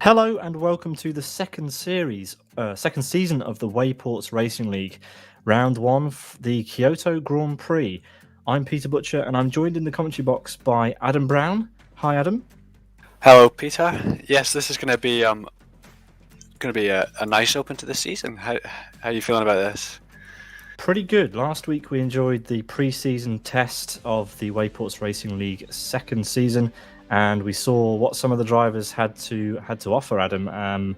Hello and welcome to the second season of the Wayports Racing League, round one, the Kyoto Grand Prix. I'm Peter Butcher and I'm joined in the commentary box by Adam Brown. Hi, Adam. Hello, Peter. Yes, this is going to be a nice open to the season. How are you feeling about this? Pretty good. Last week we enjoyed the pre-season test of the Wayports Racing League second season, and we saw what some of the drivers had to offer, Adam. And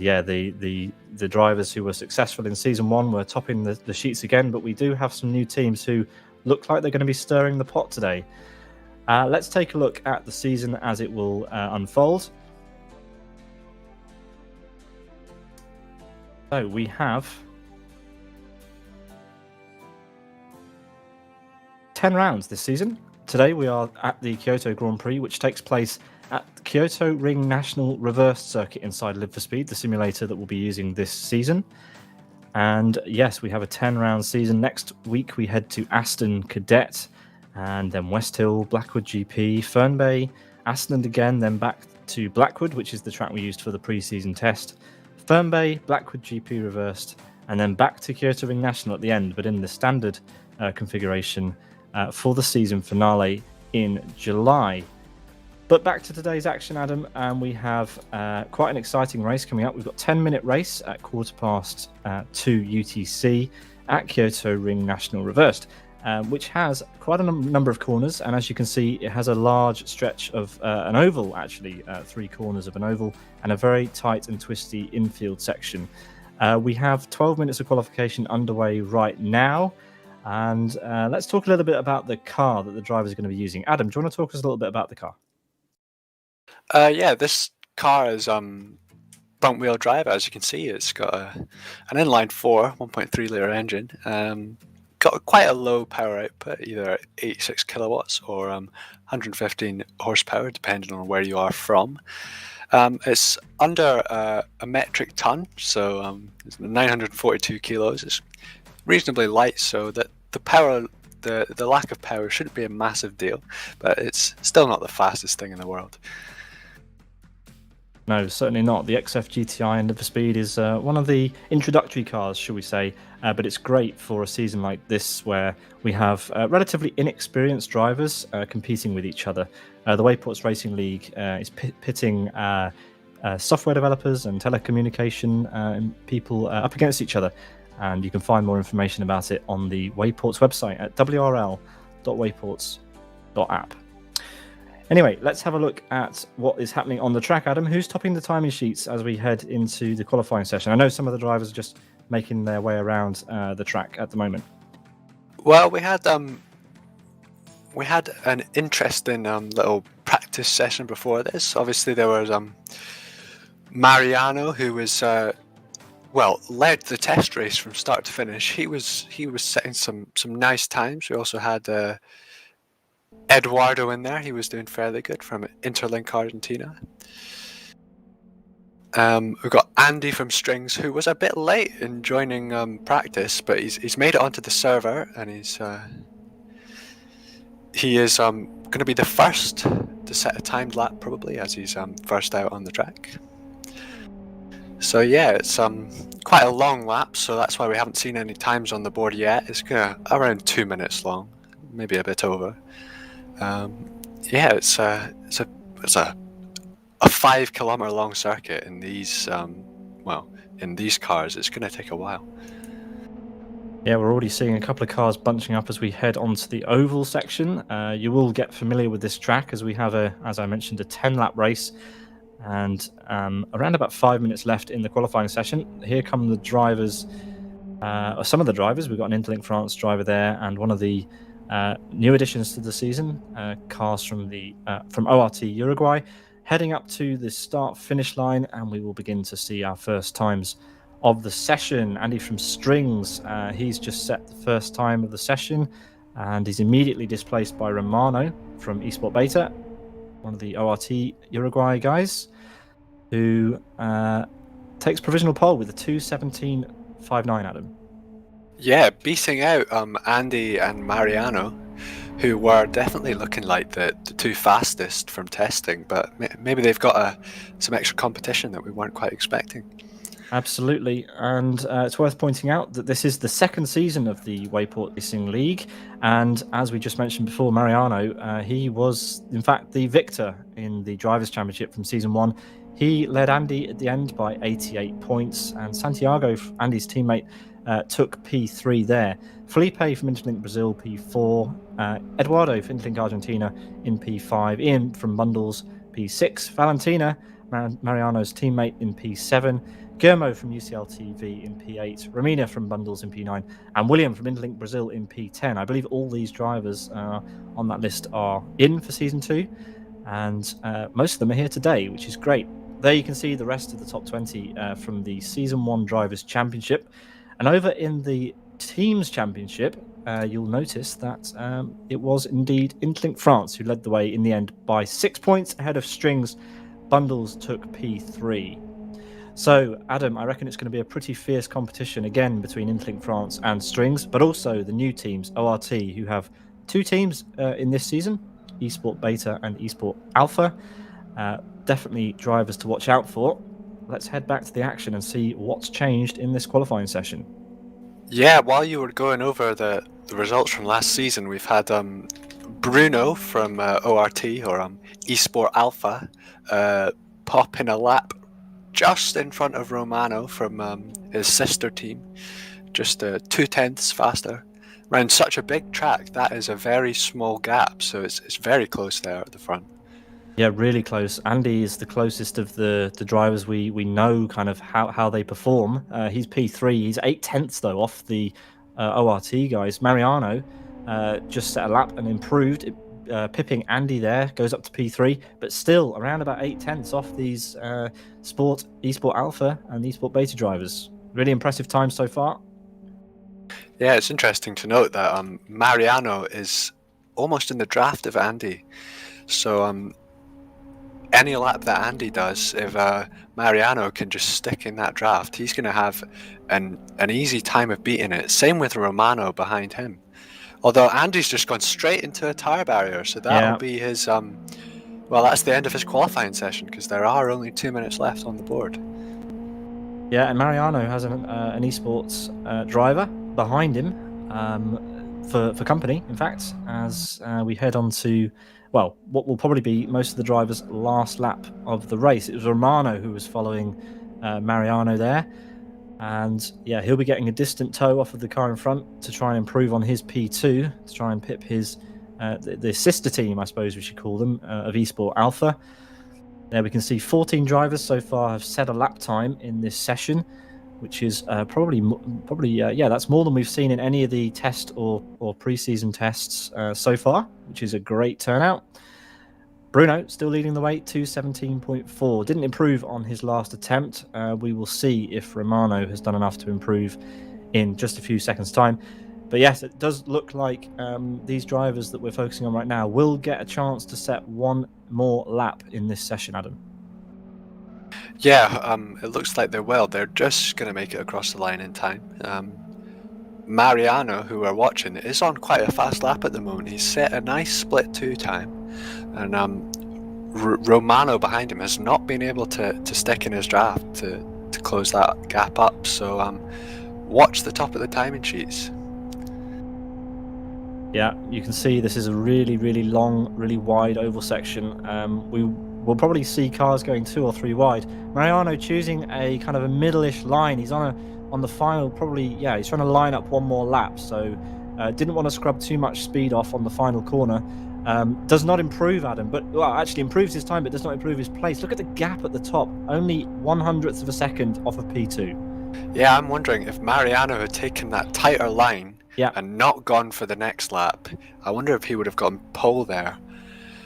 yeah, the drivers who were successful in season one were topping the sheets again. But we do have some new teams who look like they're going to be stirring the pot today. Let's take a look at the season as it will unfold. So we have 10 rounds this season. Today we are at the Kyoto Grand Prix, which takes place at the Kyoto Ring National Reversed Circuit inside Live for Speed, the simulator that we'll be using this season. And yes, we have a 10-round season. Next week we head to Aston Cadet, and then West Hill, Blackwood GP, Fernbay, Aston again, then back to Blackwood, which is the track we used for the pre-season test. Fernbay, Blackwood GP reversed, and then back to Kyoto Ring National at the end, but in the standard configuration for the season finale in July. But back to today's action, Adam, and we have quite an exciting race coming up. We've got a 10-minute race at 2:15 UTC at Kyoto Ring National Reversed, which has quite a number of corners, and as you can see, it has a large stretch of an oval, actually, 3 corners of an oval, and a very tight and twisty infield section. We have 12 minutes of qualification underway right now. And let's talk a little bit about the car that the drivers are going to be using. Adam, do you want to talk us a little bit about the car? Yeah, this car is front-wheel drive. As you can see, it's got an inline-4 1.3 litre engine. Got quite a low power output, either 86 kilowatts or 115 horsepower, depending on where you are from. It's under a metric ton, so it's 942 kilos. It's reasonably light, so that the lack of power shouldn't be a massive deal, but it's still not the fastest thing in the world. No, certainly not. The XF GTI and Live for Speed is one of the introductory cars, shall we say, but it's great for a season like this where we have relatively inexperienced drivers competing with each other. The Wayports Racing League is pitting software developers and telecommunication people up against each other. And you can find more information about it on the Wayports website at wrl.wayports.app. Anyway, let's have a look at what is happening on the track, Adam. Who's topping the timing sheets as we head into the qualifying session? I know some of the drivers are just making their way around the track at the moment. Well, we had an interesting little practice session before this. Obviously, there was Mariano, who was led the test race from start to finish. He was setting some nice times. We also had Eduardo in there. He was doing fairly good from Interlink Argentina. We've got Andy from Strings, who was a bit late in joining practice, but he's made it onto the server, and he is going to be the first to set a timed lap, probably, as he's first out on the track. So yeah, it's quite a long lap, so that's why we haven't seen any times on the board yet. It's around 2 minutes long, maybe a bit over. It's a 5 kilometer long circuit in these cars. It's going to take a while. Yeah, we're already seeing a couple of cars bunching up as we head onto the oval section. You will get familiar with this track as we have as I mentioned, a 10-lap race. And around about 5 minutes left in the qualifying session. Here come the drivers, or some of the drivers. We've got an Interlink France driver there, and one of the new additions to the season, cars from ORT Uruguay, heading up to the start-finish line, and we will begin to see our first times of the session. Andy from Strings, he's just set the first time of the session, and he's immediately displaced by Romano from Esport Beta, one of the ORT Uruguay guys, who takes provisional pole with a 2:17.59, Adam. Yeah, beating out Andy and Mariano, who were definitely looking like the two fastest from testing, but maybe they've got some extra competition that we weren't quite expecting. Absolutely, and it's worth pointing out that this is the second season of the Wayport Racing League, and as we just mentioned before, Mariano, he was in fact the victor in the Drivers' Championship from season one. He led Andy at the end by 88 points, and Santiago, Andy's teammate, took P3 there. Felipe from Interlink Brazil, P4. Eduardo from Interlink Argentina in P5. Ian from Bundles, P6. Valentina, Mariano's teammate, in P7. Guillermo from UCL TV in P8, Romina from Bundles in P9, and William from Interlink Brazil in P10. I believe all these drivers on that list are in for Season 2, and most of them are here today, which is great. There you can see the rest of the top 20 from the Season 1 Drivers' Championship. And over in the Teams Championship, you'll notice that it was indeed Interlink France who led the way in the end by 6 points ahead of Strings. Bundles took P3. So, Adam, I reckon it's going to be a pretty fierce competition again between Interlink France and Strings, but also the new teams, ORT, who have two teams in this season, Esport Beta and Esport Alpha. Definitely drivers to watch out for. Let's head back to the action and see what's changed in this qualifying session. Yeah, while you were going over the results from last season, we've had Bruno from ORT, or Esport Alpha, pop in a lap just in front of Romano from his sister team, just 0.2 faster. Around such a big track, that is a very small gap, so it's very close there at the front. Yeah, really close. Andy is the closest of the drivers we know kind of how they perform. He's P3. He's 0.8 though off the ORT guys. Mariano just set a lap and improved, pipping Andy there, goes up to P3, but still around about 0.8 off these Esport Alpha and Esport Beta drivers. Really impressive time so far. Yeah, it's interesting to note that Mariano is almost in the draft of Andy. So any lap that Andy does, if Mariano can just stick in that draft, he's going to have an easy time of beating it. Same with Romano behind him. Although Andy's just gone straight into a tire barrier, so that'll be his well, that's the end of his qualifying session, because there are only 2 minutes left on the board. Yeah, and Mariano has an esports driver behind him for company, in fact, as we head on to, well, what will probably be most of the drivers' last lap of the race. It was Romano who was following Mariano there. And yeah, he'll be getting a distant tow off of the car in front to try and improve on his P2, to try and pip his the sister team, I suppose we should call them, of Esport Alpha. There we can see 14 drivers so far have set a lap time in this session, which is probably that's more than we've seen in any of the test or pre-season tests so far, which is a great turnout. Bruno still leading the way, 2:17.4. Didn't improve on his last attempt. We will see if Romano has done enough to improve in just a few seconds' time. But yes, it does look like these drivers that we're focusing on right now will get a chance to set one more lap in this session, Adam. Yeah, it looks like they will. They're just going to make it across the line in time. Mariano, who we're watching, is on quite a fast lap at the moment. He's set a nice split 2 time, and Romano behind him has not been able to stick in his draft to close that gap up. So watch the top of the timing sheets. Yeah, you can see this is a really, really long, really wide oval section. We will probably see cars going 2 or 3 wide. Mariano choosing a kind of a middle-ish line. He's on the final, probably, yeah, he's trying to line up one more lap. So didn't want to scrub too much speed off on the final corner. Does not improve Adam, but well, actually improves his time, but does not improve his place. Look at the gap at the top, only 1/100th of a second off of P2. Yeah, I'm wondering if Mariano had taken that tighter line and not gone for the next lap. I wonder if he would have gone pole there.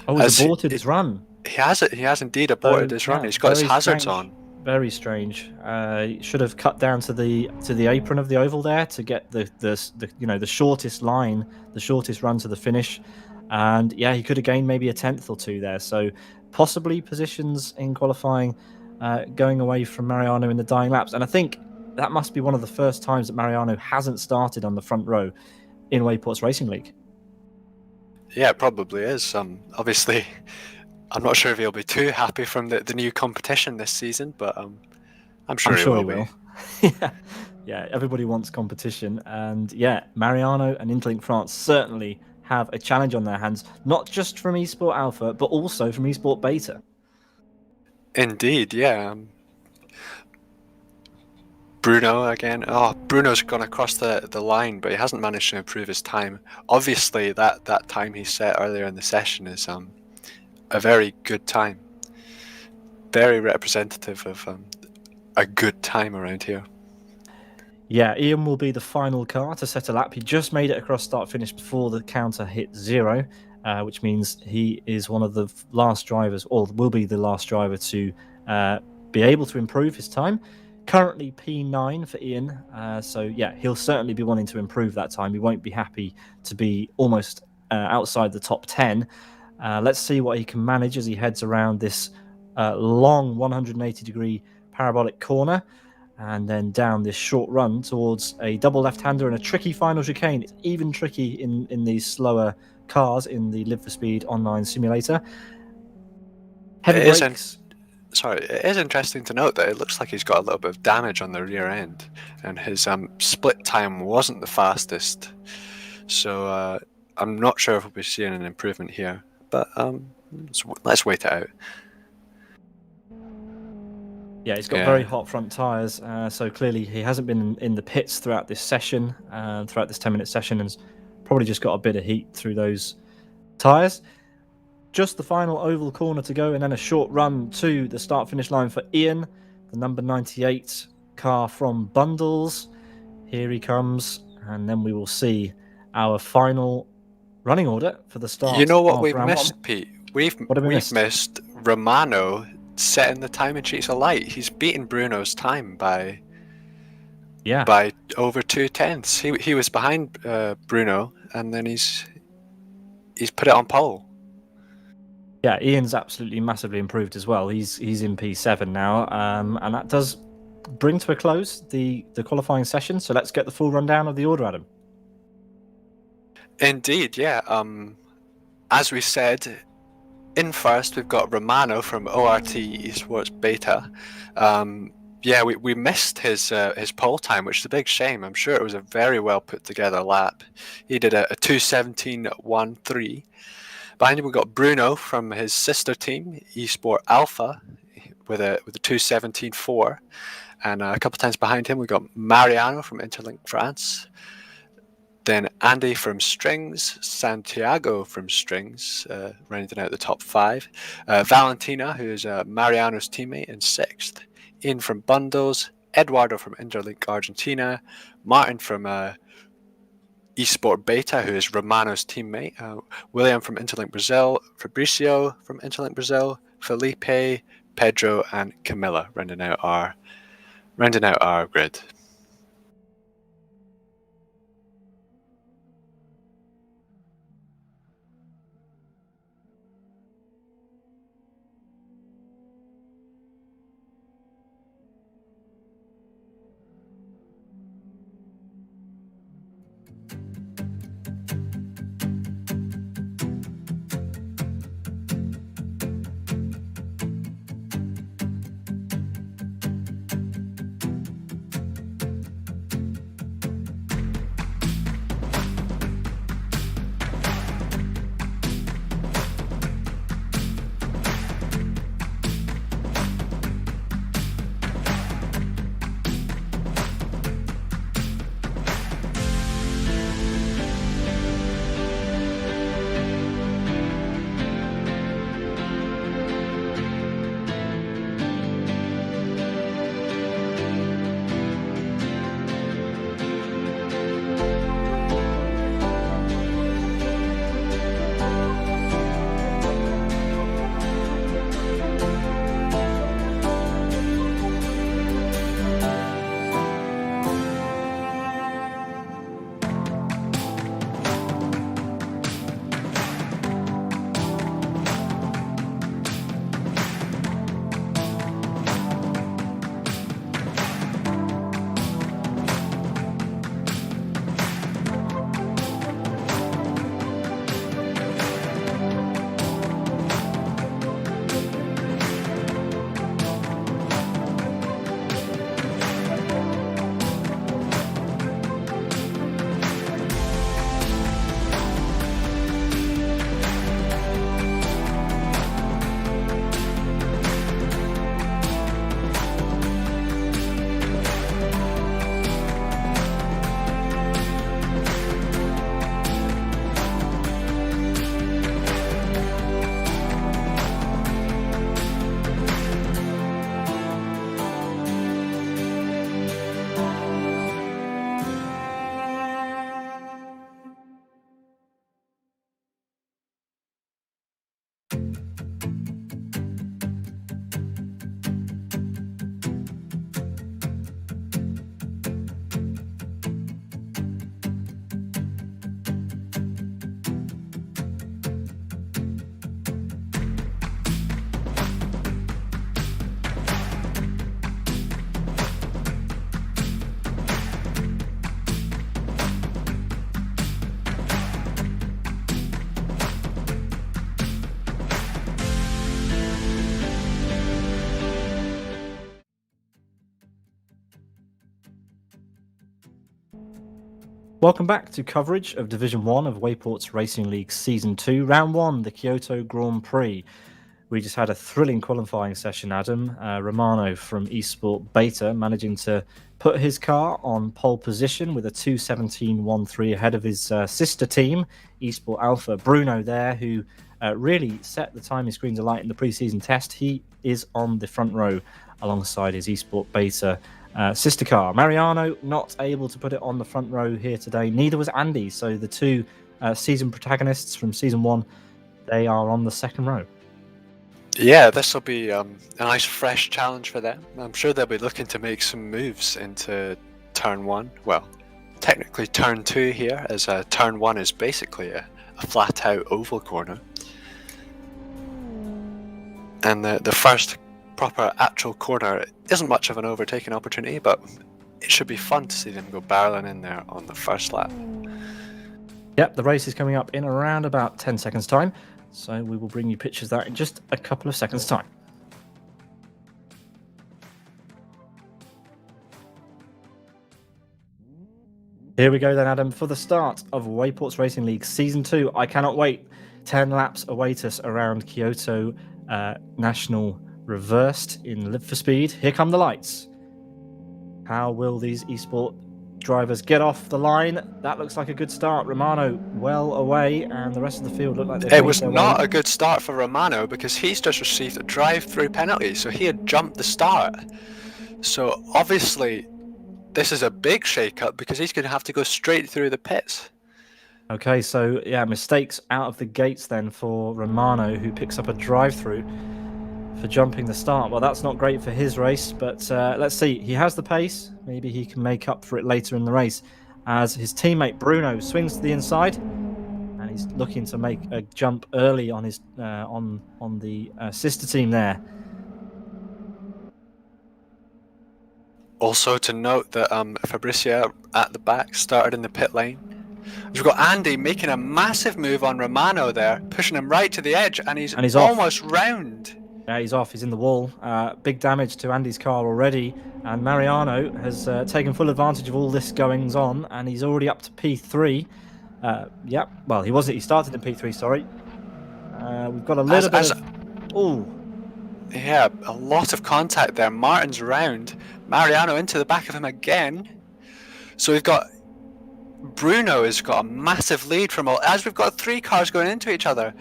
Oh, he's aborted his run. He has indeed aborted his run. He's got his hazards on. Very strange. He should have cut down to the apron of the oval there to get the shortest line, the shortest run to the finish. And yeah, he could have gained maybe a 10th or 2 there. So possibly positions in qualifying going away from Mariano in the dying laps. And I think that must be one of the first times that Mariano hasn't started on the front row in Wayports Racing League. Yeah, it probably is. Obviously, I'm not sure if he'll be too happy from the new competition this season, but I'm sure I'm he sure will he be. will. Yeah, yeah. Everybody wants competition, and yeah, Mariano and Interlink France certainly have a challenge on their hands, not just from Esport Alpha, but also from Esport Beta. Indeed, yeah. Bruno again. Oh, Bruno's gone across the line, but he hasn't managed to improve his time. Obviously, that time he set earlier in the session is a very good time. Very representative of a good time around here. Yeah, Ian will be the final car to set a lap. He just made it across start finish before the counter hit 0, which means he is one of the last drivers, or will be the last driver to be able to improve his time. Currently P9 for Ian, so yeah, he'll certainly be wanting to improve that time. He won't be happy to be almost outside the top 10. Let's see what he can manage as he heads around this long 180-degree parabolic corner, and then down this short run towards a double left-hander and a tricky final chicane. It's even tricky in these slower cars in the Live for Speed online simulator. Heavy brakes. It is interesting to note that it looks like he's got a little bit of damage on the rear end, and his split time wasn't the fastest. So I'm not sure if we'll be seeing an improvement here, but let's wait it out. Yeah, he's got very hot front tyres, so clearly he hasn't been in the pits throughout this session, throughout this 10-minute session, and has probably just got a bit of heat through those tyres. Just the final oval corner to go, and then a short run to the start-finish line for Ian, the number 98 car from Bundles. Here he comes, and then we will see our final running order for the start. You know what of we've round missed, one. Pete? What have we missed? Missed Romano setting the timing sheets alight. He's beaten Bruno's time by over 2/10. He was behind Bruno, and then he's put it on pole. Yeah, Ian's absolutely massively improved as well. He's in P7 now, and that does bring to a close the qualifying session. So let's get the full rundown of the order, Adam. Indeed, yeah. As we said, in first we've got Romano from ORT Esports Beta. Yeah, we missed his pole time, which is a big shame. I'm sure it was a very well put together lap. He did a 2:17.13. Behind him we got Bruno from his sister team, Esport Alpha, with a 2:17.4. And a couple times behind him we got Mariano from Interlink France. Then Andy from Strings, Santiago from Strings, rounding out the top 5. Valentina, who is Mariano's teammate, in 6th. Ian from Bundles, Eduardo from Interlink Argentina, Martin from Esport Beta, who is Romano's teammate, William from Interlink Brazil, Fabricio from Interlink Brazil, Felipe, Pedro, and Camilla, rounding out our grid. Welcome back to coverage of Division 1 of Wayports Racing League Season 2, Round 1, the Kyoto Grand Prix. We just had a thrilling qualifying session, Adam. Romano from Esport Beta managing to put his car on pole position with a 2:17.13 ahead of his sister team, Esport Alpha. Bruno there, who really set the timing screens alight in the pre-season test. He is on the front row alongside his Esport Beta sister car. Mariano not able to put it on the front row here today. Neither was Andy. So the two season protagonists from Season 1, they are on the second row. Yeah, this will be a nice fresh challenge for them. I'm sure they'll be looking to make some moves into turn 1. Well, technically turn 2 here, as turn 1 is basically a flat out oval corner. And the first proper actual corner isn't much of an overtaking opportunity, but it should be fun to see them go barreling in there on the first lap. Yep, the race is coming up in around about 10 seconds time, so we will bring you pictures of that in just a couple of seconds time. Here we go then, Adam, for the start of Wayports Racing League Season 2. I cannot wait. 10 laps await us around Kyoto National Reversed in Live for Speed. Here come the lights. How will these Esport drivers get off the line? That looks like a good start. Romano well away, and the rest of the field look like they've It made was their not way. a good start for Romano because he's just received a drive-through penalty, so he had jumped the start. So obviously this is a big shake-up because he's going to have to go straight through the pits. Okay, so yeah, mistakes out of the gates then for Romano, who picks up a drive-through for jumping the start. Well, that's not great for his race, but let's see. He has the pace. Maybe he can make up for it later in the race as his teammate Bruno swings to the inside, and he's looking to make a jump early on his on the sister team there. Also to note that Fabricia at the back started in the pit lane. We've got Andy making a massive move on Romano there, pushing him right to the edge, and he's almost round. Yeah, he's off. He's in the wall. Big damage to Andy's car already. And Mariano has taken full advantage of all this goings on, and he's already up to P3. Yep. Well, he wasn't. He started in P3. Sorry. We've got a little bit of. Oh. Yeah, a lot of contact there. Martin's round. Mariano into the back of him again. So we've got Bruno has got a massive lead from all. As we've got 3 cars going into each other.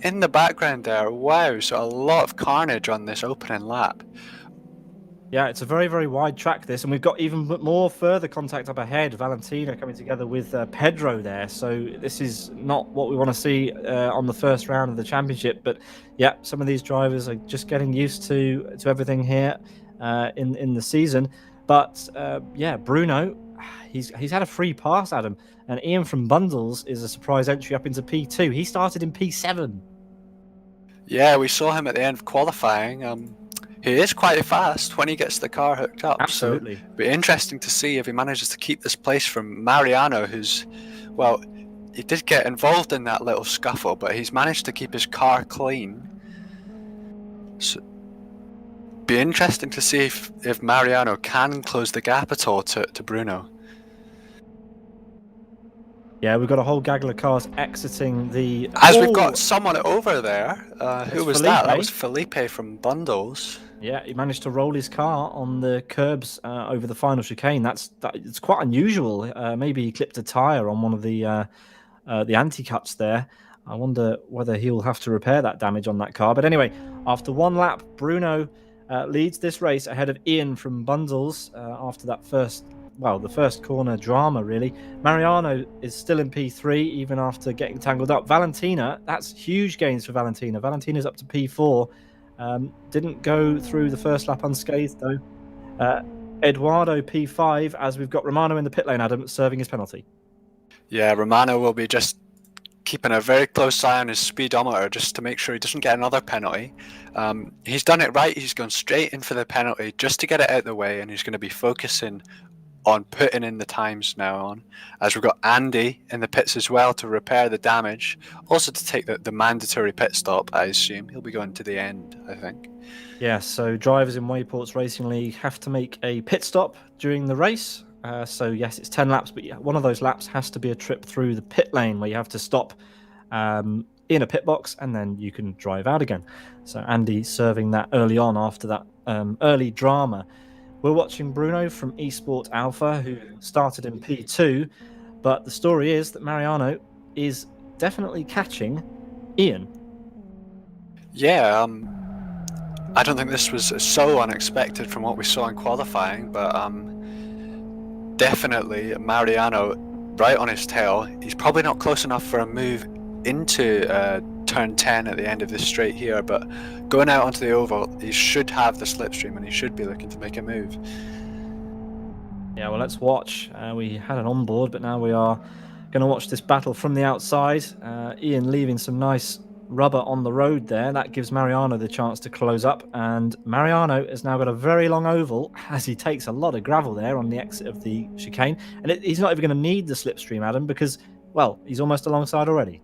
In the background there, wow, so a lot of carnage on this opening lap. Yeah, it's a very, very wide track, this, and we've got even more further contact up ahead. Valentina coming together with Pedro there, so this is not what we want to see on the first round of the championship. But yeah, some of these drivers are just getting used to everything here in the season. But yeah, Bruno, he's had a free pass, Adam, and Ian from Bundles is a surprise entry up into P2. He started in P7. Yeah, we saw him at the end of qualifying. He is quite fast when he gets the car hooked up. Absolutely. So it'll be interesting to see if he manages to keep this place from Mariano, who's, well, he did get involved in that little scuffle, but he's managed to keep his car clean. So be interesting to see if Mariano can close the gap at all to Bruno. Yeah, we've got a whole gaggle of cars exiting the... As we've got someone over there. Who was Felipe. that? That was Felipe from Bundles. Yeah, he managed to roll his car on the curbs over the final chicane. It's quite unusual. Maybe he clipped a tyre on one of the anti-cuts there. I wonder whether he'll have to repair that damage on that car. But anyway, after one lap, Bruno leads this race ahead of Ian from Bundles after that the first corner drama, really. Mariano is still in P3, even after getting tangled up. Valentina, that's huge gains for Valentina. Valentina's up to P4. Didn't go through the first lap unscathed, though. Eduardo P5, as we've got Romano in the pit lane, Adam, serving his penalty. Yeah, Romano will be just keeping a very close eye on his speedometer just to make sure he doesn't get another penalty. He's done it right. He's gone straight in for the penalty just to get it out of the way, and he's going to be focusing on putting in the times now on, as we've got Andy in the pits as well to repair the damage, also to take the mandatory pit stop. I assume he'll be going to the end, I think. Yeah, so drivers in Wayports Racing League have to make a pit stop during the race. So yes, it's 10 laps, but yeah, one of those laps has to be a trip through the pit lane where you have to stop in a pit box and then you can drive out again. So Andy serving that early on after that early drama. We're watching Bruno from Esport Alpha, who started in P2, but the story is that Mariano is definitely catching Ian. Yeah, I don't think this was so unexpected from what we saw in qualifying, but definitely Mariano right on his tail. He's probably not close enough for a move into turn 10 at the end of this straight here, but going out onto the oval, he should have the slipstream and he should be looking to make a move. Yeah, well, let's watch. We had an onboard, but now we are going to watch this battle from the outside. Ian leaving some nice rubber on the road there. That gives Mariano the chance to close up. And Mariano has now got a very long oval as he takes a lot of gravel there on the exit of the chicane. And he's not even going to need the slipstream, Adam, because, well, he's almost alongside already.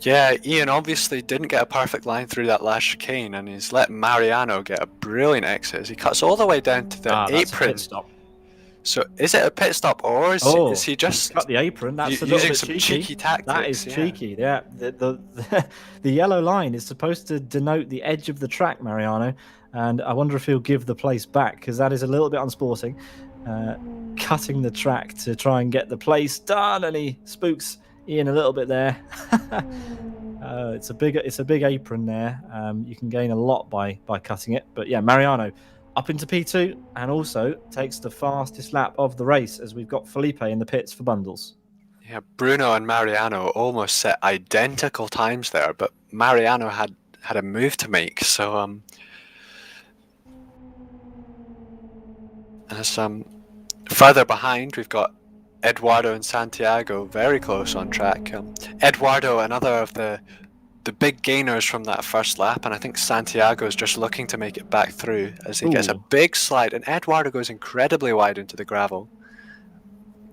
Yeah, Ian obviously didn't get a perfect line through that last chicane, and he's let Mariano get a brilliant exit as he cuts all the way down to the apron. That's a pit stop. So is it a pit stop, or is he just cut the apron? That's using some cheeky tactics? That is cheeky. Yeah, the yellow line is supposed to denote the edge of the track, Mariano, and I wonder if he'll give the place back because that is a little bit unsporting. Cutting the track to try and get the place done, and he spooks Ian a little bit there. It's a big apron there. You can gain a lot by cutting it, but yeah, Mariano up into P2 and also takes the fastest lap of the race as we've got Felipe in the pits for bundles. Yeah, Bruno and Mariano almost set identical times there, but Mariano had a move to make. So as further behind, we've got Eduardo and Santiago very close on track. Eduardo, another of the big gainers from that first lap, and I think Santiago is just looking to make it back through as he gets a big slide, and Eduardo goes incredibly wide into the gravel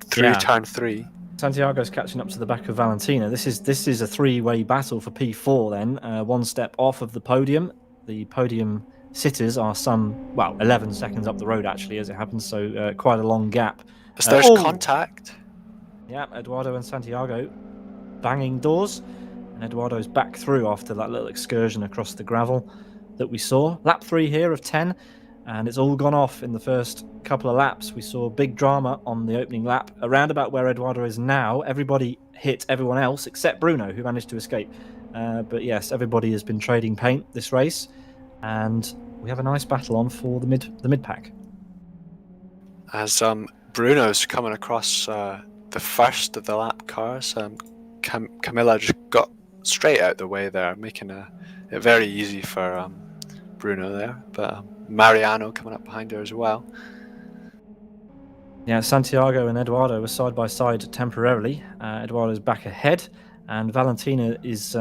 through turn 3. Santiago's catching up to the back of Valentina. This is a three-way battle for P4 then, one step off of the podium. The podium sitters are 11 seconds up the road actually as it happens, so quite a long gap. As there's contact. Yeah, Eduardo and Santiago banging doors. And Eduardo's back through after that little excursion across the gravel that we saw. Lap 3 here of 10, and it's all gone off in the first couple of laps. We saw big drama on the opening lap. Around about where Eduardo is now, everybody hit everyone else except Bruno, who managed to escape. But yes, everybody has been trading paint this race, and we have a nice battle on for the mid pack. As Bruno's coming across the first of the lap cars, Camilla just got straight out the way there, making it very easy for Bruno there. But Mariano coming up behind her as well. Yeah, Santiago and Eduardo were side by side temporarily. Eduardo's back ahead, and Valentina is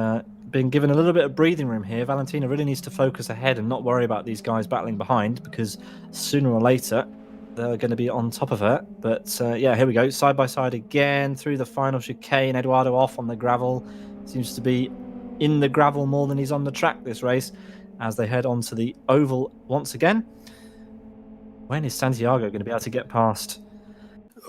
being given a little bit of breathing room here. Valentina really needs to focus ahead and not worry about these guys battling behind, because sooner or later they're going to be on top of her. But yeah, here we go, side by side again through the final chicane. Eduardo off on the gravel, seems to be in the gravel more than he's on the track this race as they head onto the oval once again. When is Santiago going to be able to get past?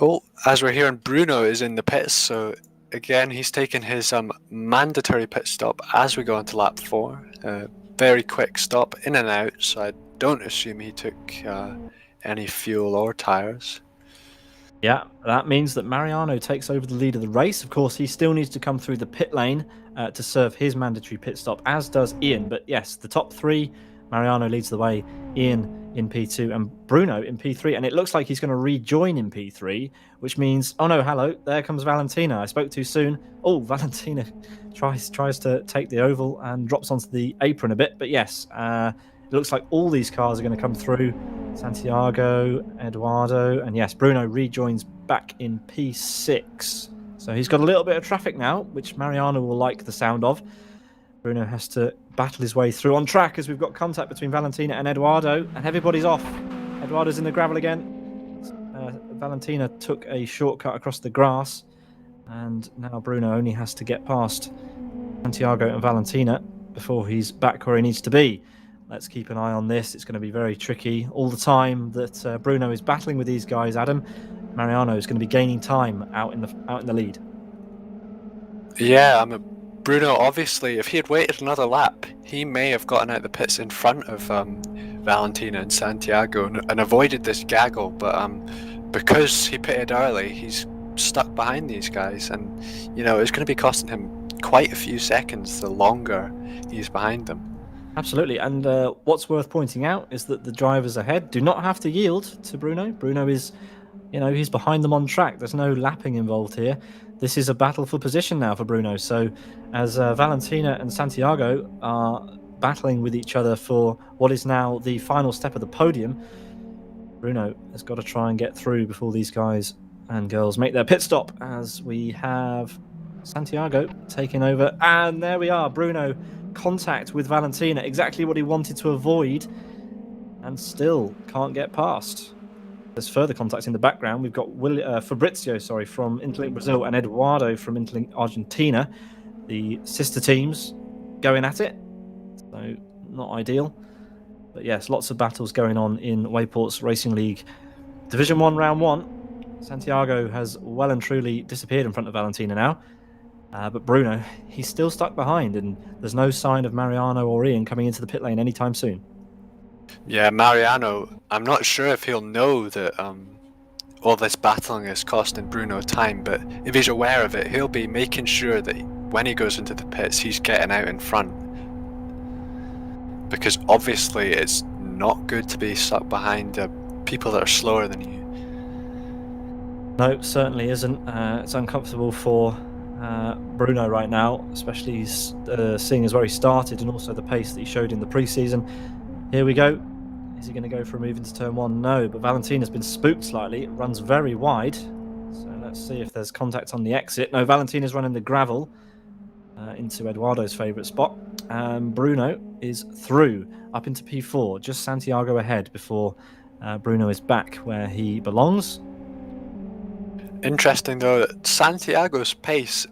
Oh, as we're hearing, Bruno is in the pits, so again he's taken his mandatory pit stop as we go into lap 4. Very quick stop, in and out, so I don't assume he took any fuel or tires. Yeah, that means that Mariano takes over the lead of the race. Of course, he still needs to come through the pit lane to serve his mandatory pit stop, as does Ian. But yes, the top 3, Mariano leads the way, Ian in P2 and Bruno in P3. And it looks like he's going to rejoin in P3, which means, oh no, hello, there comes Valentina. I spoke too soon. Oh, Valentina tries to take the oval and drops onto the apron a bit. But yes, it looks like all these cars are going to come through. Santiago, Eduardo, and yes, Bruno rejoins back in P6. So he's got a little bit of traffic now, which Mariano will like the sound of. Bruno has to battle his way through on track as we've got contact between Valentina and Eduardo, and everybody's off. Eduardo's in the gravel again. Valentina took a shortcut across the grass, and now Bruno only has to get past Santiago and Valentina before he's back where he needs to be. Let's keep an eye on this. It's going to be very tricky. All the time that Bruno is battling with these guys, Adam, Mariano is going to be gaining time out in the lead. Yeah, Bruno, obviously, if he had waited another lap, he may have gotten out the pits in front of Valentina and Santiago and avoided this gaggle, but because he pitted early, he's stuck behind these guys, and it's going to be costing him quite a few seconds the longer he's behind them. Absolutely, and what's worth pointing out is that the drivers ahead do not have to yield to Bruno. Bruno is, he's behind them on track. There's no lapping involved here. This is a battle for position now for Bruno. So as Valentina and Santiago are battling with each other for what is now the final step of the podium, Bruno has got to try and get through before these guys and girls make their pit stop, as we have Santiago taking over. And there we are, Bruno, contact with Valentina, exactly what he wanted to avoid, and still can't get past. There's further contact in the background. We've got Fabrizio, from Interlink Brazil, and Eduardo from Interlink Argentina. The sister teams going at it, so not ideal. But yes, lots of battles going on in Wayports Racing League Division 1, Round 1. Santiago has well and truly disappeared in front of Valentina now. But Bruno, he's still stuck behind, and there's no sign of Mariano or Ian coming into the pit lane anytime soon. Yeah, Mariano, I'm not sure if he'll know that all this battling is costing Bruno time, but if he's aware of it, he'll be making sure that when he goes into the pits, he's getting out in front. Because obviously it's not good to be stuck behind people that are slower than you. No, certainly isn't. It's uncomfortable for Bruno right now, especially seeing as where he started and also the pace that he showed in the pre-season. Here we go. Is he going to go for a move into turn 1? No, but Valentina's been spooked slightly. It runs very wide. So let's see if there's contact on the exit. No, Valentina's running the gravel into Eduardo's favourite spot. Bruno is through up into P4, just Santiago ahead before Bruno is back where he belongs. Interesting though that Santiago's pace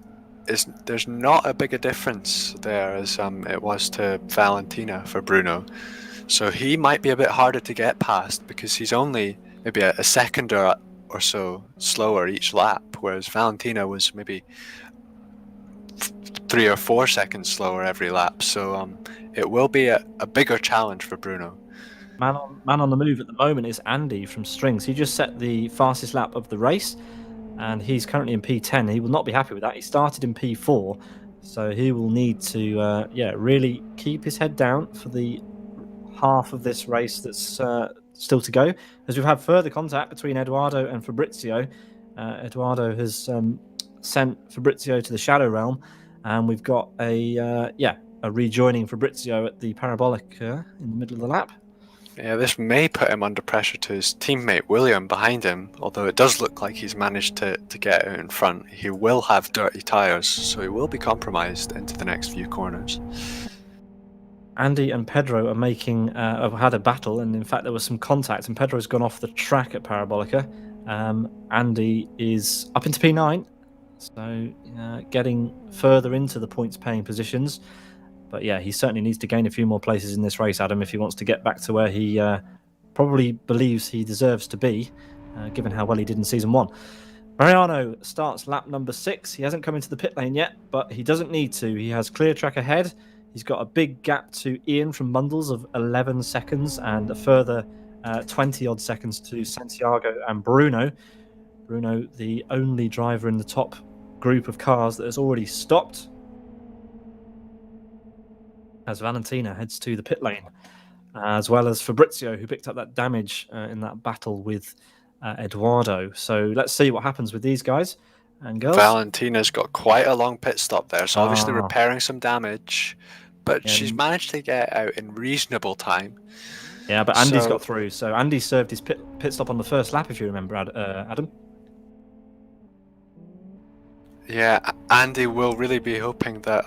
there's not a big a difference there as it was to Valentina for Bruno. So he might be a bit harder to get past because he's only maybe a second or so slower each lap, whereas Valentina was maybe 3 or 4 seconds slower every lap. So it will be a bigger challenge for Bruno. Man on the move at the moment is Andy from Strings. He just set the fastest lap of the race, and he's currently in P10. He will not be happy with that. He started in P4, so he will need to really keep his head down for the half of this race that's still to go, as we've had further contact between Eduardo and Fabrizio. Eduardo has sent Fabrizio to the Shadow Realm, and we've got a rejoining Fabrizio at the Parabolic in the middle of the lap. Yeah, this may put him under pressure to his teammate William behind him, although it does look like he's managed to get out in front. He will have dirty tyres, so he will be compromised into the next few corners. Andy and Pedro are have had a battle, and in fact there was some contact, and Pedro's gone off the track at Parabolica. Andy is up into P9, so getting further into the points paying positions. But yeah, he certainly needs to gain a few more places in this race, Adam, if he wants to get back to where he probably believes he deserves to be, given how well he did in Season 1. Mariano starts lap number 6. He hasn't come into the pit lane yet, but he doesn't need to. He has clear track ahead. He's got a big gap to Ian from Mundles of 11 seconds and a further 20-odd seconds to Santiago and Bruno. Bruno, the only driver in the top group of cars that has already stopped, as Valentina heads to the pit lane, as well as Fabrizio, who picked up that damage in that battle with Eduardo. So let's see what happens with these guys and girls. Valentina's got quite a long pit stop there, so obviously repairing some damage, but she's managed to get out in reasonable time. Yeah, but Andy's got through. So Andy served his pit stop on the first lap, if you remember, Adam. Yeah, Andy will really be hoping that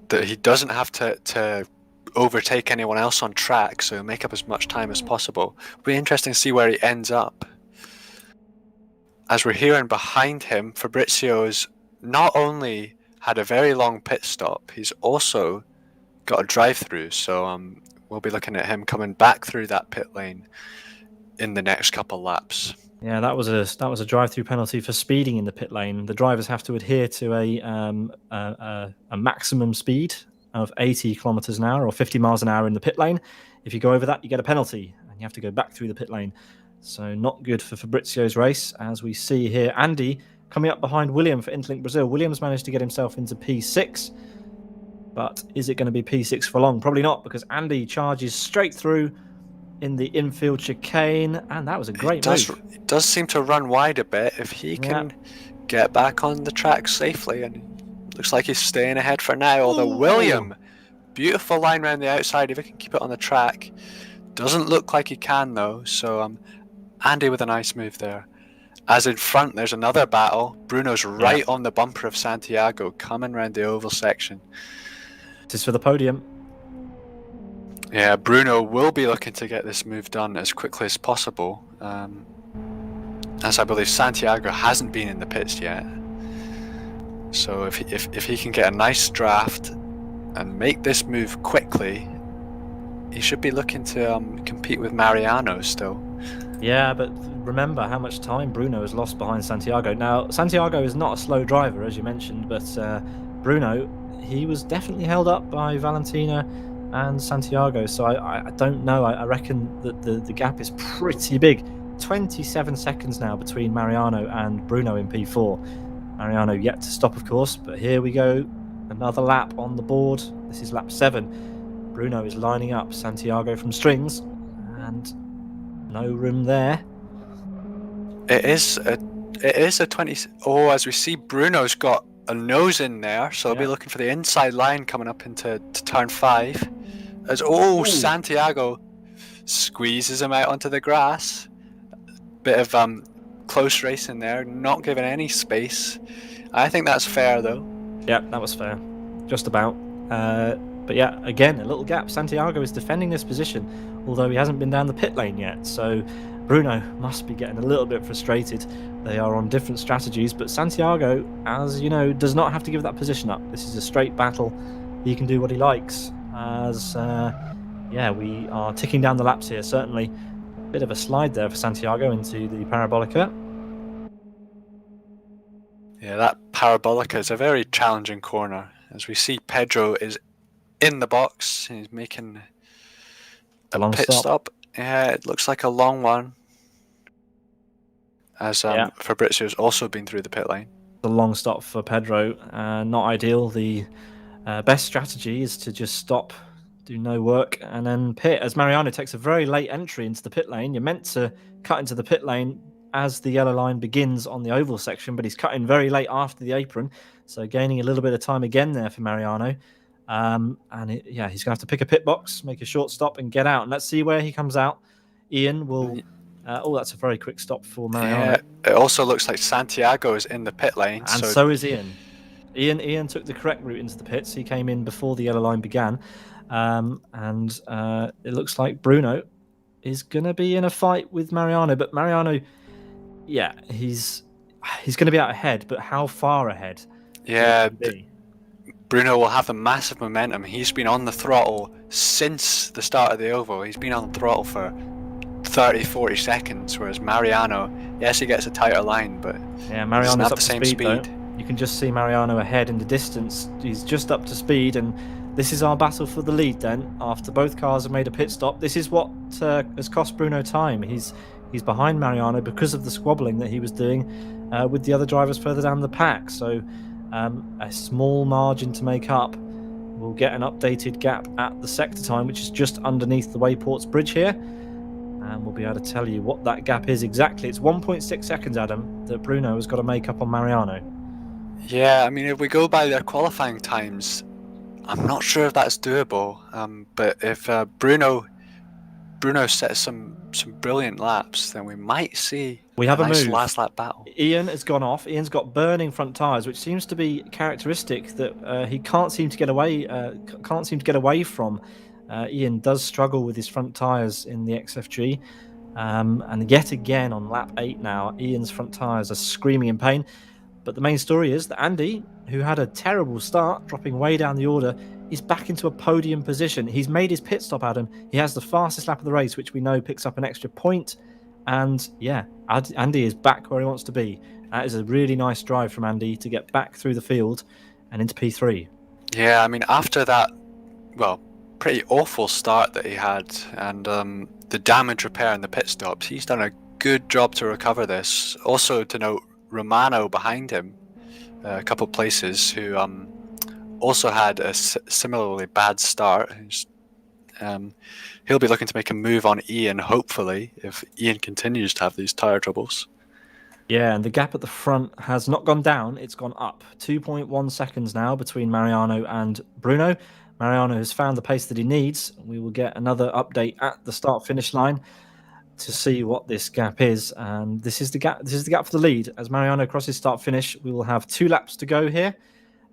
that he doesn't have to overtake anyone else on track, so make up as much time as possible. It'll be interesting to see where he ends up. As we're hearing behind him, Fabrizio's not only had a very long pit stop, he's also got a drive-through, so we'll be looking at him coming back through that pit lane in the next couple laps. Yeah, that was a drive-through penalty for speeding in the pit lane. The drivers have to adhere to a maximum speed of 80 kilometers an hour or 50 miles an hour in the pit lane. If you go over that, you get a penalty, and you have to go back through the pit lane. So not good for Fabrizio's race, as we see here. Andy coming up behind William for Interlink Brazil. Williams managed to get himself into P6, but is it going to be P6 for long? Probably not, because Andy charges straight through in the infield chicane, and that was a great move. It does seem to run wide a bit. If he can get back on the track safely, and looks like he's staying ahead for now. Although William, beautiful line around the outside. If he can keep it on the track, doesn't look like he can though. So Andy with a nice move there. As in front, there's another battle. Bruno's right on the bumper of Santiago, coming around the oval section. This is for the podium. Yeah, Bruno will be looking to get this move done as quickly as possible, as I believe Santiago hasn't been in the pits yet. So if he can get a nice draft and make this move quickly, he should be looking to compete with Mariano still. Yeah, but remember how much time Bruno has lost behind Santiago. Now, Santiago is not a slow driver, as you mentioned, but Bruno, he was definitely held up by Valentina and Santiago. So I don't know. I reckon that the gap is pretty big. 27 seconds now between Mariano and Bruno in P4. Mariano yet to stop, of course, but here we go. Another lap on the board. This is lap 7. Bruno is lining up Santiago from strings, and no room there. It is a 20. Oh, as we see, Bruno's got a nose in there, so he'll be looking for the inside line coming up into turn 5. As Santiago squeezes him out onto the grass. Bit of close racing there, not giving any space. I think that's fair though. Yeah, that was fair, just about. But yeah, again, a little gap. Santiago is defending this position, although he hasn't been down the pit lane yet. So Bruno must be getting a little bit frustrated. They are on different strategies, but Santiago, as you know, does not have to give that position up. This is a straight battle. He can do what he likes. As we are ticking down the laps here. Certainly a bit of a slide there for Santiago into the Parabolica. Yeah, that Parabolica is a very challenging corner. As we see, Pedro is in the box. He's making a long pit stop. Yeah, it looks like a long one. As Fabrizio's also been through the pit lane. The long stop for Pedro, not ideal. The best strategy is to just stop, do no work, and then pit. As Mariano takes a very late entry into the pit lane, you're meant to cut into the pit lane as the yellow line begins on the oval section, but he's cutting very late after the apron, so gaining a little bit of time again there for Mariano. He's going to have to pick a pit box, make a short stop, and get out. And let's see where he comes out. Ian will. That's a very quick stop for Mariano. Yeah, it also looks like Santiago is in the pit lane, and so is Ian. Ian took the correct route into the pits. He came in before the yellow line began, it looks like Bruno is going to be in a fight with Mariano. But Mariano, he's going to be out ahead. But how far ahead? Yeah, Bruno will have a massive momentum. He's been on the throttle since the start of the oval. He's been on the throttle for 30-40 seconds, whereas Mariano, yes, he gets a tighter line, but Mariano's not up the same speed. You can just see Mariano ahead in the distance. He's just up to speed, and this is our battle for the lead then, after both cars have made a pit stop. This is what has cost Bruno time. He's behind Mariano because of the squabbling that he was doing with the other drivers further down the pack. So a small margin to make up. We'll get an updated gap at the sector time, which is just underneath the Wayports bridge here. And we'll be able to tell you what that gap is exactly. It's 1.6 seconds, Adam, that Bruno has got to make up on Mariano. Yeah, I mean, if we go by their qualifying times, I'm not sure if that's doable. But if Bruno sets some brilliant laps, then we might see a nice move. Last lap battle. Ian has gone off. Ian's got burning front tyres, which seems to be characteristic that he can't seem to get away from. Ian does struggle with his front tyres in the XFG. And yet again on lap 8 now, Ian's front tyres are screaming in pain. But the main story is that Andy, who had a terrible start, dropping way down the order, is back into a podium position. He's made his pit stop, Adam. He has the fastest lap of the race, which we know picks up an extra point. And yeah, Andy is back where he wants to be. That is a really nice drive from Andy to get back through the field and into P3. Yeah, I mean, after that, well, pretty awful start that he had, and the damage repair and the pit stops, he's done a good job to recover this. Also to note, Romano behind him, a couple places, who also had a similarly bad start. He'll be looking to make a move on Ian, hopefully, if Ian continues to have these tyre troubles. Yeah, and the gap at the front has not gone down, it's gone up. 2.1 seconds now between Mariano and Bruno. Mariano has found the pace that he needs. We will get another update at the start-finish line to see what this gap is. And this is the gap. This is the gap for the lead. As Mariano crosses start-finish, we will have 2 laps to go here,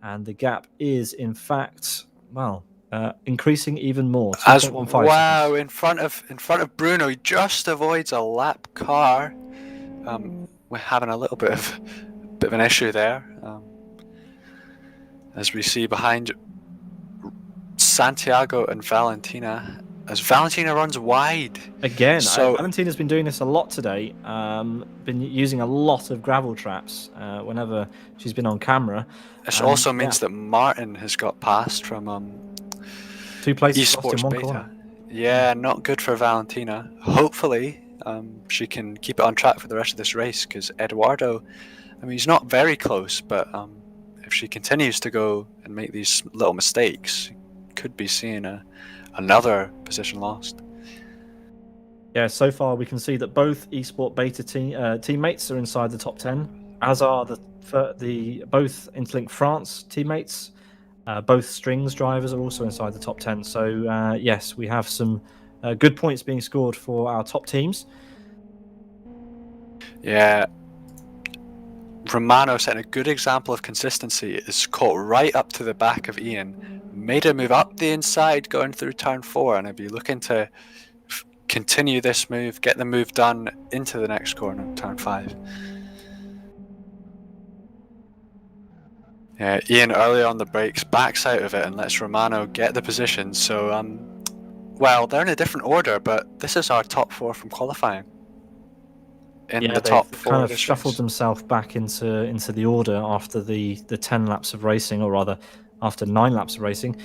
and the gap is, in fact, well, increasing even more. 2.15 wow, seconds. in front of Bruno, he just avoids a lap car. We're having a little bit of an issue there, as we see behind Santiago and Valentina, as Valentina runs wide. Again, So Valentina's been doing this a lot today. Been using a lot of gravel traps whenever she's been on camera. this also means that Martin has got passed from 2 places lost in Esports one Beta. corner. Yeah, not good for Valentina. Hopefully, she can keep it on track for the rest of this race, because Eduardo, I mean, he's not very close, but if she continues to go and make these little mistakes, could be seeing another position lost. Yeah, so far we can see that both Esport Beta teammates are inside the top 10, as are the both Interlink France teammates. Both Strings drivers are also inside the top 10. So yes, we have some good points being scored for our top teams. Yeah, Romano setting a good example of consistency. Is caught right up to the back of Ian, made a move up the inside going through turn 4, and I'd be looking to continue this move, get the move done into the next corner, turn 5. Yeah, Ian early on the brakes backs out of it and lets Romano get the position. So well, they're in a different order, but this is our top 4 from qualifying. Yeah, they've kind of shuffled themselves back into the order after the 10 laps of racing, or rather after 9 laps of racing.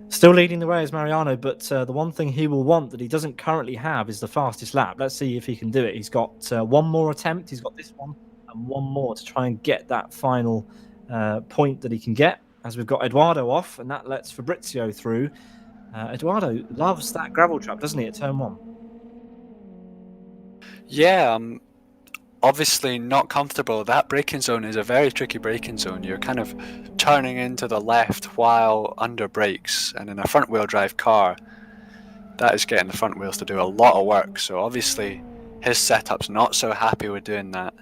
Still leading the way is Mariano, but the one thing he will want that he doesn't currently have is the fastest lap. Let's see if he can do it. He's got one more attempt. He's got this one and one more to try and get that final point that he can get, as we've got Eduardo off, and that lets Fabrizio through. Eduardo loves that gravel trap, doesn't he, at turn 1? Yeah, obviously not comfortable. That braking zone is a very tricky braking zone. You're kind of turning into the left while under brakes, and in a front wheel drive car, that is getting the front wheels to do a lot of work. So obviously his setup's not so happy with doing that.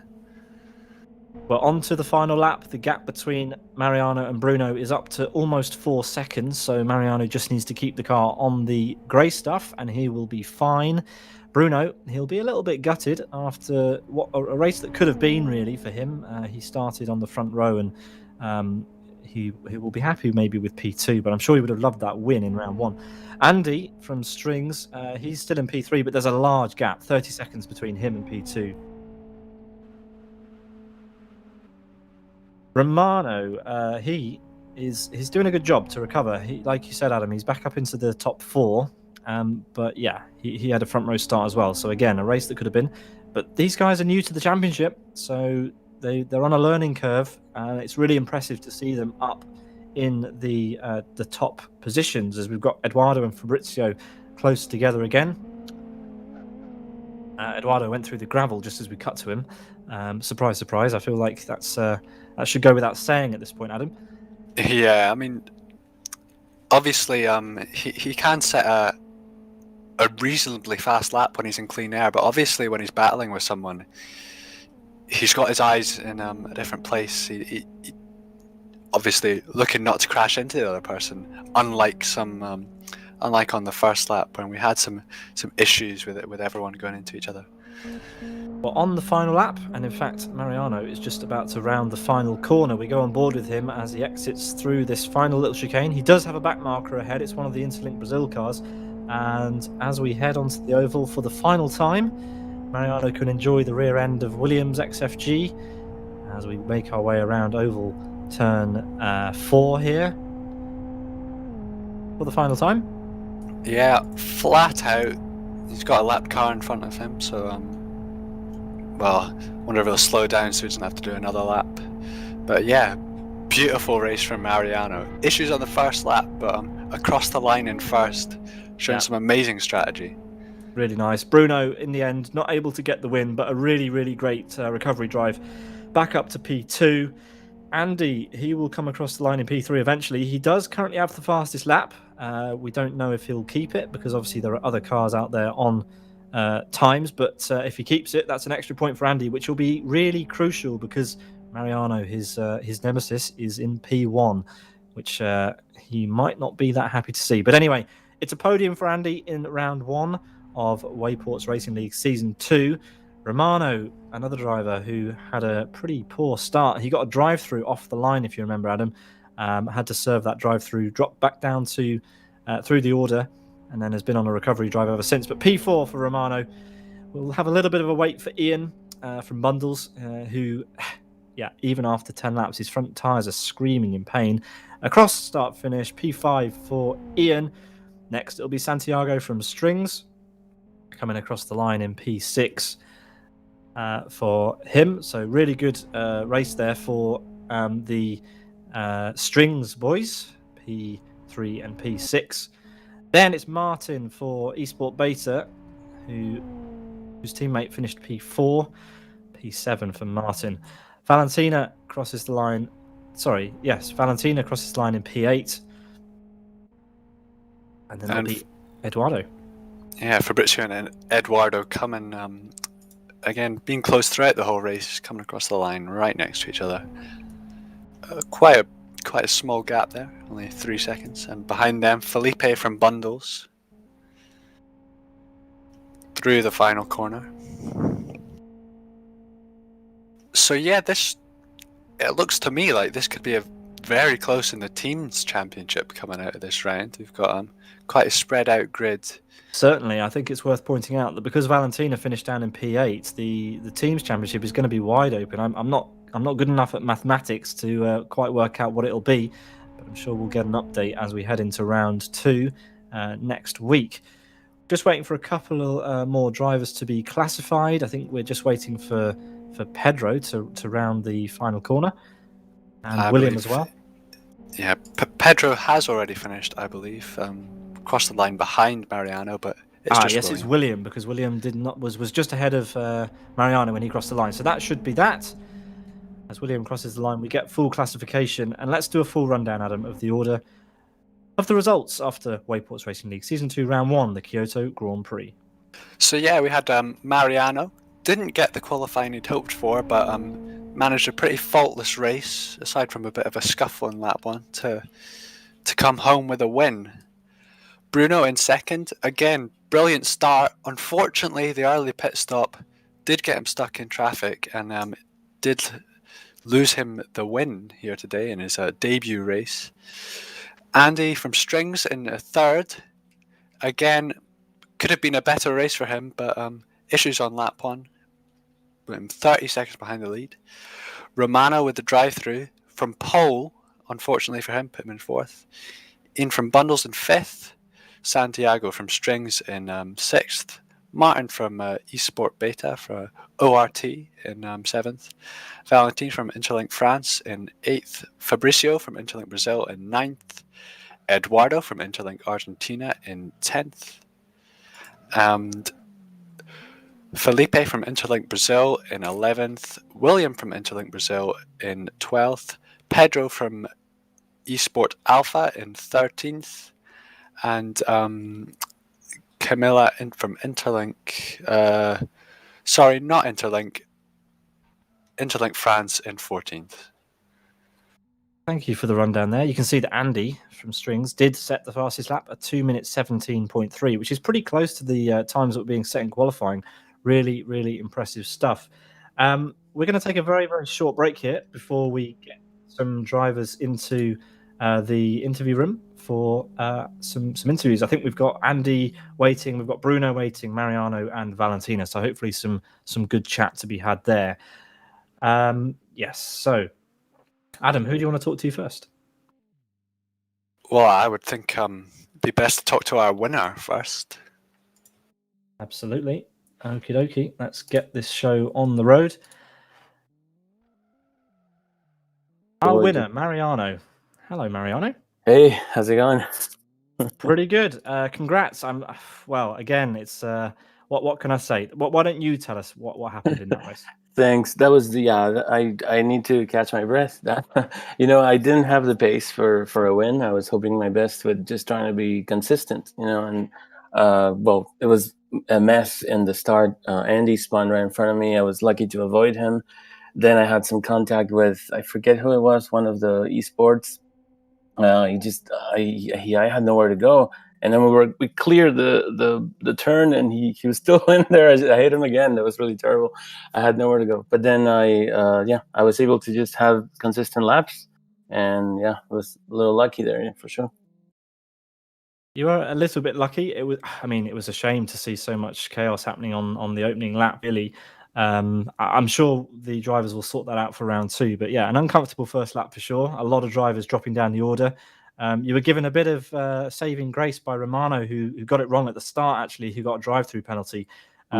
Well, on to the final lap. The gap between Mariano and Bruno is up to almost 4 seconds, so Mariano just needs to keep the car on the grey stuff and he will be fine. Bruno, he'll be a little bit gutted after what a race that could have been, really, for him. He started on the front row, and he will be happy maybe with P2, but I'm sure he would have loved that win in round 1. Andy from Strings, he's still in P3, but there's a large gap, 30 seconds between him and P2. Romano, he's doing a good job to recover. Like you said, Adam, he's back up into the top 4. But yeah, he had a front row start as well. So again, a race that could have been. But these guys are new to the championship, so they're on a learning curve, and it's really impressive to see them up in the top positions, as we've got Eduardo and Fabrizio close together again. Eduardo went through the gravel just as we cut to him. Surprise, surprise. I feel like that should go without saying at this point, Adam. Yeah, I mean, obviously, he can set a reasonably fast lap when he's in clean air, but obviously when he's battling with someone, he's got his eyes in a different place. He obviously looking not to crash into the other person, unlike on the first lap when we had some issues with everyone going into each other. Well, on the final lap, and in fact, Mariano is just about to round the final corner. We go on board with him as he exits through this final little chicane. He does have a back marker ahead. It's one of the Interlink Brazil cars. And as we head onto the oval for the final time, Mariano can enjoy the rear end of Williams XFG as we make our way around oval turn 4 here for the final time. Yeah, flat out. He's got a lap car in front of him, so well, I wonder if he'll slow down so he doesn't have to do another lap. But yeah, beautiful race from Mariano. Issues on the first lap, but across the line in first, showing some amazing strategy. Really nice. Bruno, in the end, not able to get the win, but a really, really great recovery drive back up to P2. Andy, he will come across the line in P3 eventually. He does currently have the fastest lap. We don't know if he'll keep it because obviously there are other cars out there on times, but if he keeps it, that's an extra point for Andy, which will be really crucial because Mariano, his nemesis, is in P1, which he might not be that happy to see. But anyway, it's a podium for Andy in round 1 of Wayports Racing League Season 2. Romano, another driver who had a pretty poor start. He got a drive-through off the line, if you remember, Adam. Had to serve that drive-through, dropped back down to through the order, and then has been on a recovery drive ever since. But P4 for Romano. We'll have a little bit of a wait for Ian from Bundles, who, yeah, even after 10 laps, his front tyres are screaming in pain. Across start-finish, P5 for Ian. Next, it'll be Santiago from Strings, coming across the line in P6 for him. So really good race there for the Strings boys, P3 and P6. Then it's Martin for Esport Beta, whose teammate finished P4, P7 for Martin. Valentina crosses the line. Valentina crosses the line in P8. And then it'll be Eduardo. Yeah, Fabrizio and Eduardo coming, again, being close throughout the whole race, coming across the line right next to each other. Quite a small gap there, only 3 seconds. And behind them, Felipe from Bundles through the final corner. So yeah, it looks to me like this could be a very close in the teams championship coming out of this round. We've got quite a spread out grid. Certainly, I think it's worth pointing out that because Valentina finished down in P8, the teams championship is going to be wide open. I'm not good enough at mathematics to quite work out what it'll be, but I'm sure we'll get an update as we head into round 2 next week. Just waiting for a couple more drivers to be classified. I think we're just waiting for Pedro to round the final corner, and William as well. Yeah, Pedro has already finished, I believe. Crossed the line behind Mariano, but it's just William. It's William, because William was just ahead of Mariano when he crossed the line. So that should be that. As William crosses the line, we get full classification, and let's do a full rundown, Adam, of the order of the results after Wayports Racing League Season 2 Round 1, the Kyoto Grand Prix. So yeah, we had Mariano. Didn't get the qualifying he'd hoped for, but managed a pretty faultless race, aside from a bit of a scuffle in lap 1, to come home with a win. Bruno in second. Again, brilliant start. Unfortunately, the early pit stop did get him stuck in traffic and did lose him the win here today in his debut race. Andy from Strings in third. Again, could have been a better race for him, but issues on lap 1. Put him 30 seconds behind the lead. Romano with the drive-through from pole, unfortunately for him, put him in fourth. Ian from Bundles in fifth. Santiago from Strings in 6th. Martin from Esport Beta for ORT in 7th. Valentin from Interlink France in 8th. Fabricio from Interlink Brazil in 9th. Eduardo from Interlink Argentina in 10th. And Felipe from Interlink Brazil in 11th. William from Interlink Brazil in 12th. Pedro from Esport Alpha in 13th. And Camilla from Interlink, not Interlink, Interlink France in 14th. Thank you for the rundown there. You can see that Andy from Strings did set the fastest lap at 2 minutes 17.3, which is pretty close to the times that were being set in qualifying. Really, really impressive stuff. We're going to take a very, very short break here before we get some drivers into the interview room for some interviews. I think we've got Andy waiting, we've got Bruno waiting, Mariano and Valentina. So hopefully some good chat to be had there. Yes. So, Adam, who do you want to talk to first? Well, I would think be best to talk to our winner first. Absolutely. Okie dokie. Let's get this show on the road. Our winner, Mariano. Hello, Mariano. Hey, how's it going? Pretty good. Congrats. Well. Again, it's what can I say? Why don't you tell us what happened in that race? Thanks. That was I need to catch my breath. I didn't have the pace for a win. I was hoping my best with just trying to be consistent. And well, it was a mess in the start. Andy spun right in front of me. I was lucky to avoid him. Then I had some contact with, I forget who it was, one of the esports. I had nowhere to go, and then we cleared the turn, and he was still in there. I hit him again. That was really terrible. I had nowhere to go, but then I was able to just have consistent laps, and I was a little lucky there, for sure. You were a little bit lucky. It was a shame to see so much chaos happening on the opening lap, really. I'm sure the drivers will sort that out for round 2, but an uncomfortable first lap for sure. A lot of drivers dropping down the order. You were given a bit of saving grace by Romano, who got it wrong at the start, actually, who got a drive-through penalty.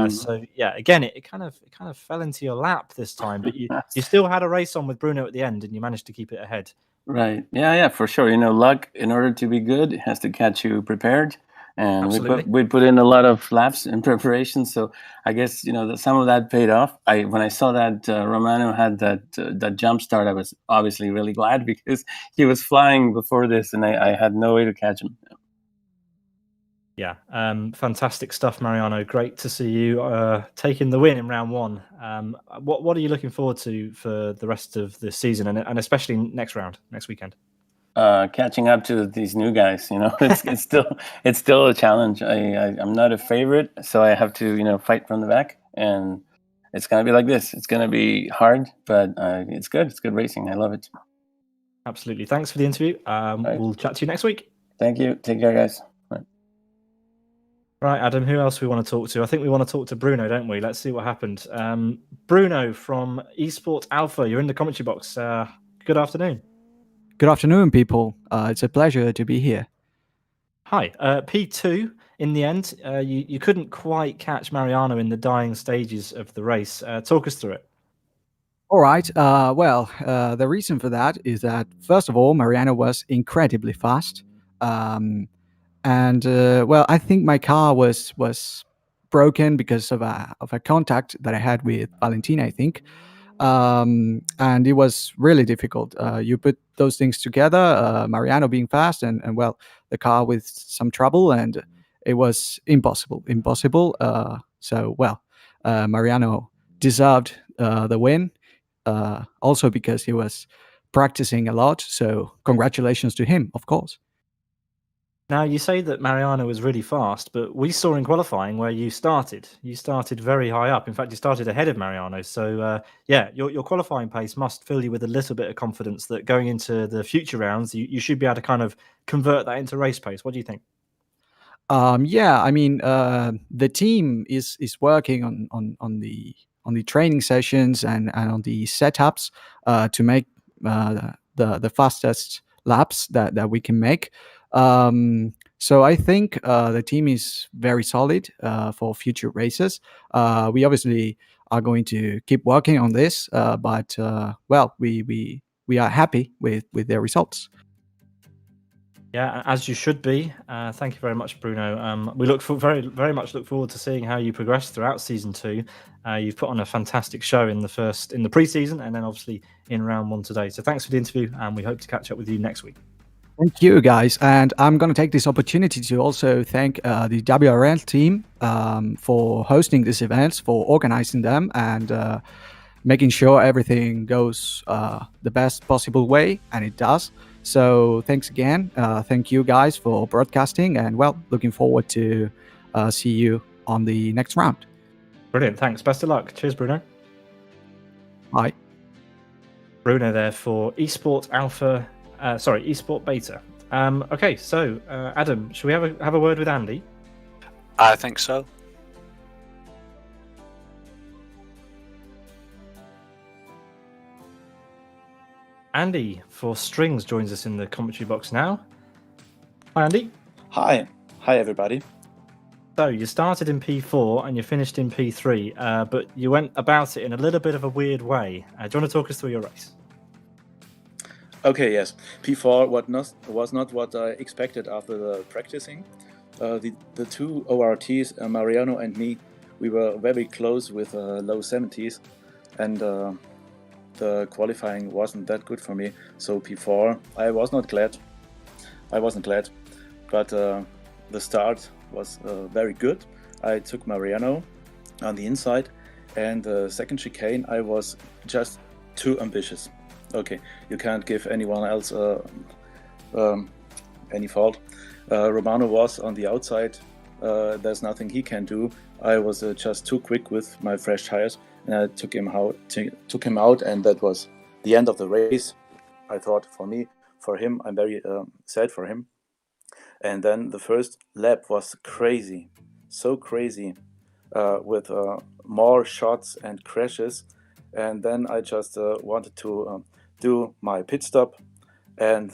So again, it kind of fell into your lap this time, but you still had a race on with Bruno at the end, and you managed to keep it ahead. Right. Yeah, for sure. Luck, in order to be good, it has to catch you prepared. And we put in a lot of laps in preparation, so I guess some of that paid off. When I saw that Romano had that jump start, I was obviously really glad because he was flying before this, and I had no way to catch him. Yeah, fantastic stuff, Mariano. Great to see you taking the win in round 1. What are you looking forward to for the rest of the season, and especially next weekend? Catching up to these new guys, it's still a challenge. I'm not a favorite, so I have to fight from the back, and it's gonna be like this. It's gonna be hard, but it's good. It's good racing. I love it. Absolutely. Thanks for the interview. Right. We'll chat to you next week. Thank you. Take care, guys. Right, Adam, who else we want to talk to? I think we want to talk to Bruno, don't we? Let's see what happened. Bruno from Esports Alpha, you're in the commentary box. Good afternoon. Good afternoon, people. It's a pleasure to be here. Hi. P2, in the end, you couldn't quite catch Mariano in the dying stages of the race. Talk us through it. All right. Well, the reason for that is that, first of all, Mariano was incredibly fast. Well, I think my car was broken because of a contact that I had with Valentina, I think. And it was really difficult. You put those things together, Mariano being fast and well, the car with some trouble, and it was impossible. Mariano deserved the win, also because he was practicing a lot. So congratulations to him, of course. Now, you say that Mariano was really fast, but we saw in qualifying where you started. You started very high up. In fact, you started ahead of Mariano. So, your qualifying pace must fill you with a little bit of confidence that going into the future rounds, you should be able to kind of convert that into race pace. What do you think? The team is working on the training sessions and on the setups to make the fastest laps that we can make. So I think the team is very solid for future races. We obviously are going to keep working on this, but we are happy with their results. Yeah, as you should be. Thank you very much, Bruno. We very much look forward to seeing how you progress throughout season 2. You've put on a fantastic show in the pre-season, and then obviously in round 1 today. So thanks for the interview, and we hope to catch up with you next week. Thank you, guys. And I'm going to take this opportunity to also thank the WRL team for hosting these events, for organizing them, and making sure everything goes the best possible way, and it does. So thanks again. Thank you, guys, for broadcasting, and well, looking forward to see you on the next round. Brilliant. Thanks. Best of luck. Cheers, Bruno. Bye. Bruno there for Esport Alpha. Esport Beta. Okay, so Adam, should we have a word with Andy? I think so. Andy for Strings joins us in the commentary box now. Hi, Andy. Hi everybody. So you started in P4 and you finished in P3, but you went about it in a little bit of a weird way. Do you want to talk us through your race? Okay, yes. P4 was not what I expected after the practicing. The two ORTs, Mariano and me, we were very close with low 70s, and the qualifying wasn't that good for me. So P4, I wasn't glad, but the start was very good. I took Mariano on the inside, and the second chicane I was just too ambitious. Okay, you can't give anyone else any fault. Romano was on the outside. There's nothing he can do. I was just too quick with my fresh tires, and I took him out, and that was the end of the race. I thought for him, I'm very sad for him. And then the first lap was crazy, so crazy, with more shots and crashes. And then I just wanted to do my pit stop, and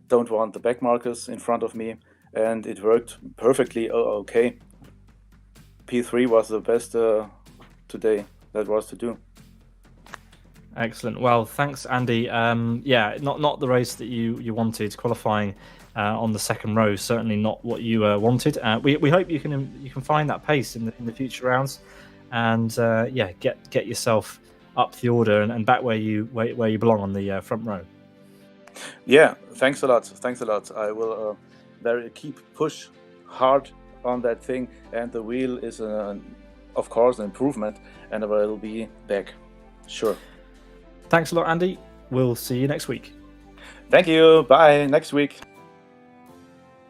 don't want the back markers in front of me. And it worked perfectly. Okay. P3 was the best today. That was to do. Excellent. Well, thanks, Andy. Not the race that you wanted. Qualifying on the second row, certainly not what you wanted. We hope you can find that pace in the future rounds, and get yourself up the order and back where you belong on the front row. Yeah, thanks a lot. I will keep push hard on that thing, and the wheel is of course an improvement, and I will be back. Sure. Thanks a lot, Andy. We'll see you next week. Thank you. Bye. Next week.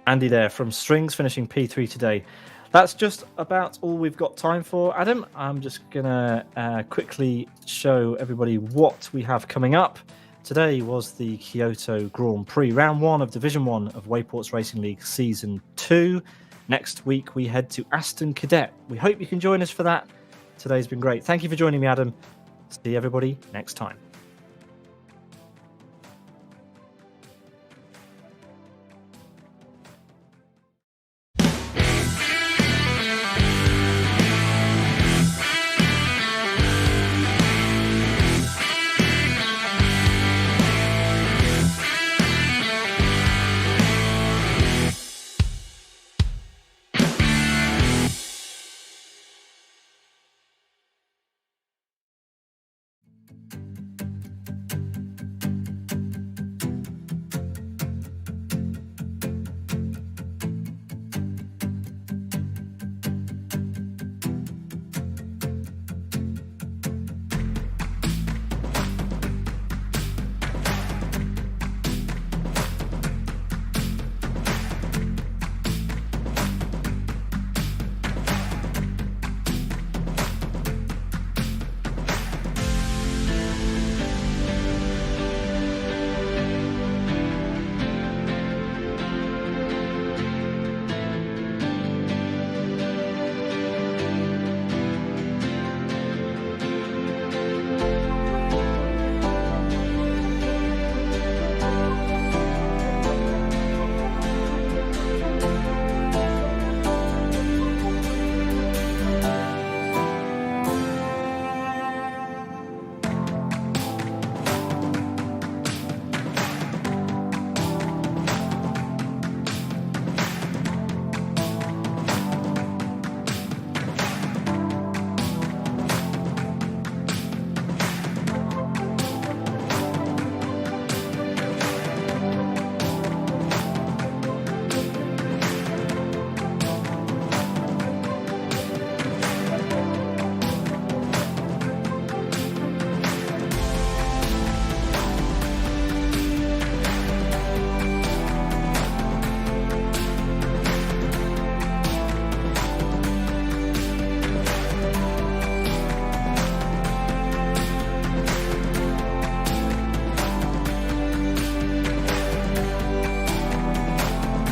Andy there from Strings, finishing P3 today. That's just about all we've got time for, Adam. I'm just going to quickly show everybody what we have coming up. Today was the Kyoto Grand Prix, round 1 of Division 1 of Wayports Racing League Season 2. Next week, we head to Aston Cadet. We hope you can join us for that. Today's been great. Thank you for joining me, Adam. See everybody next time.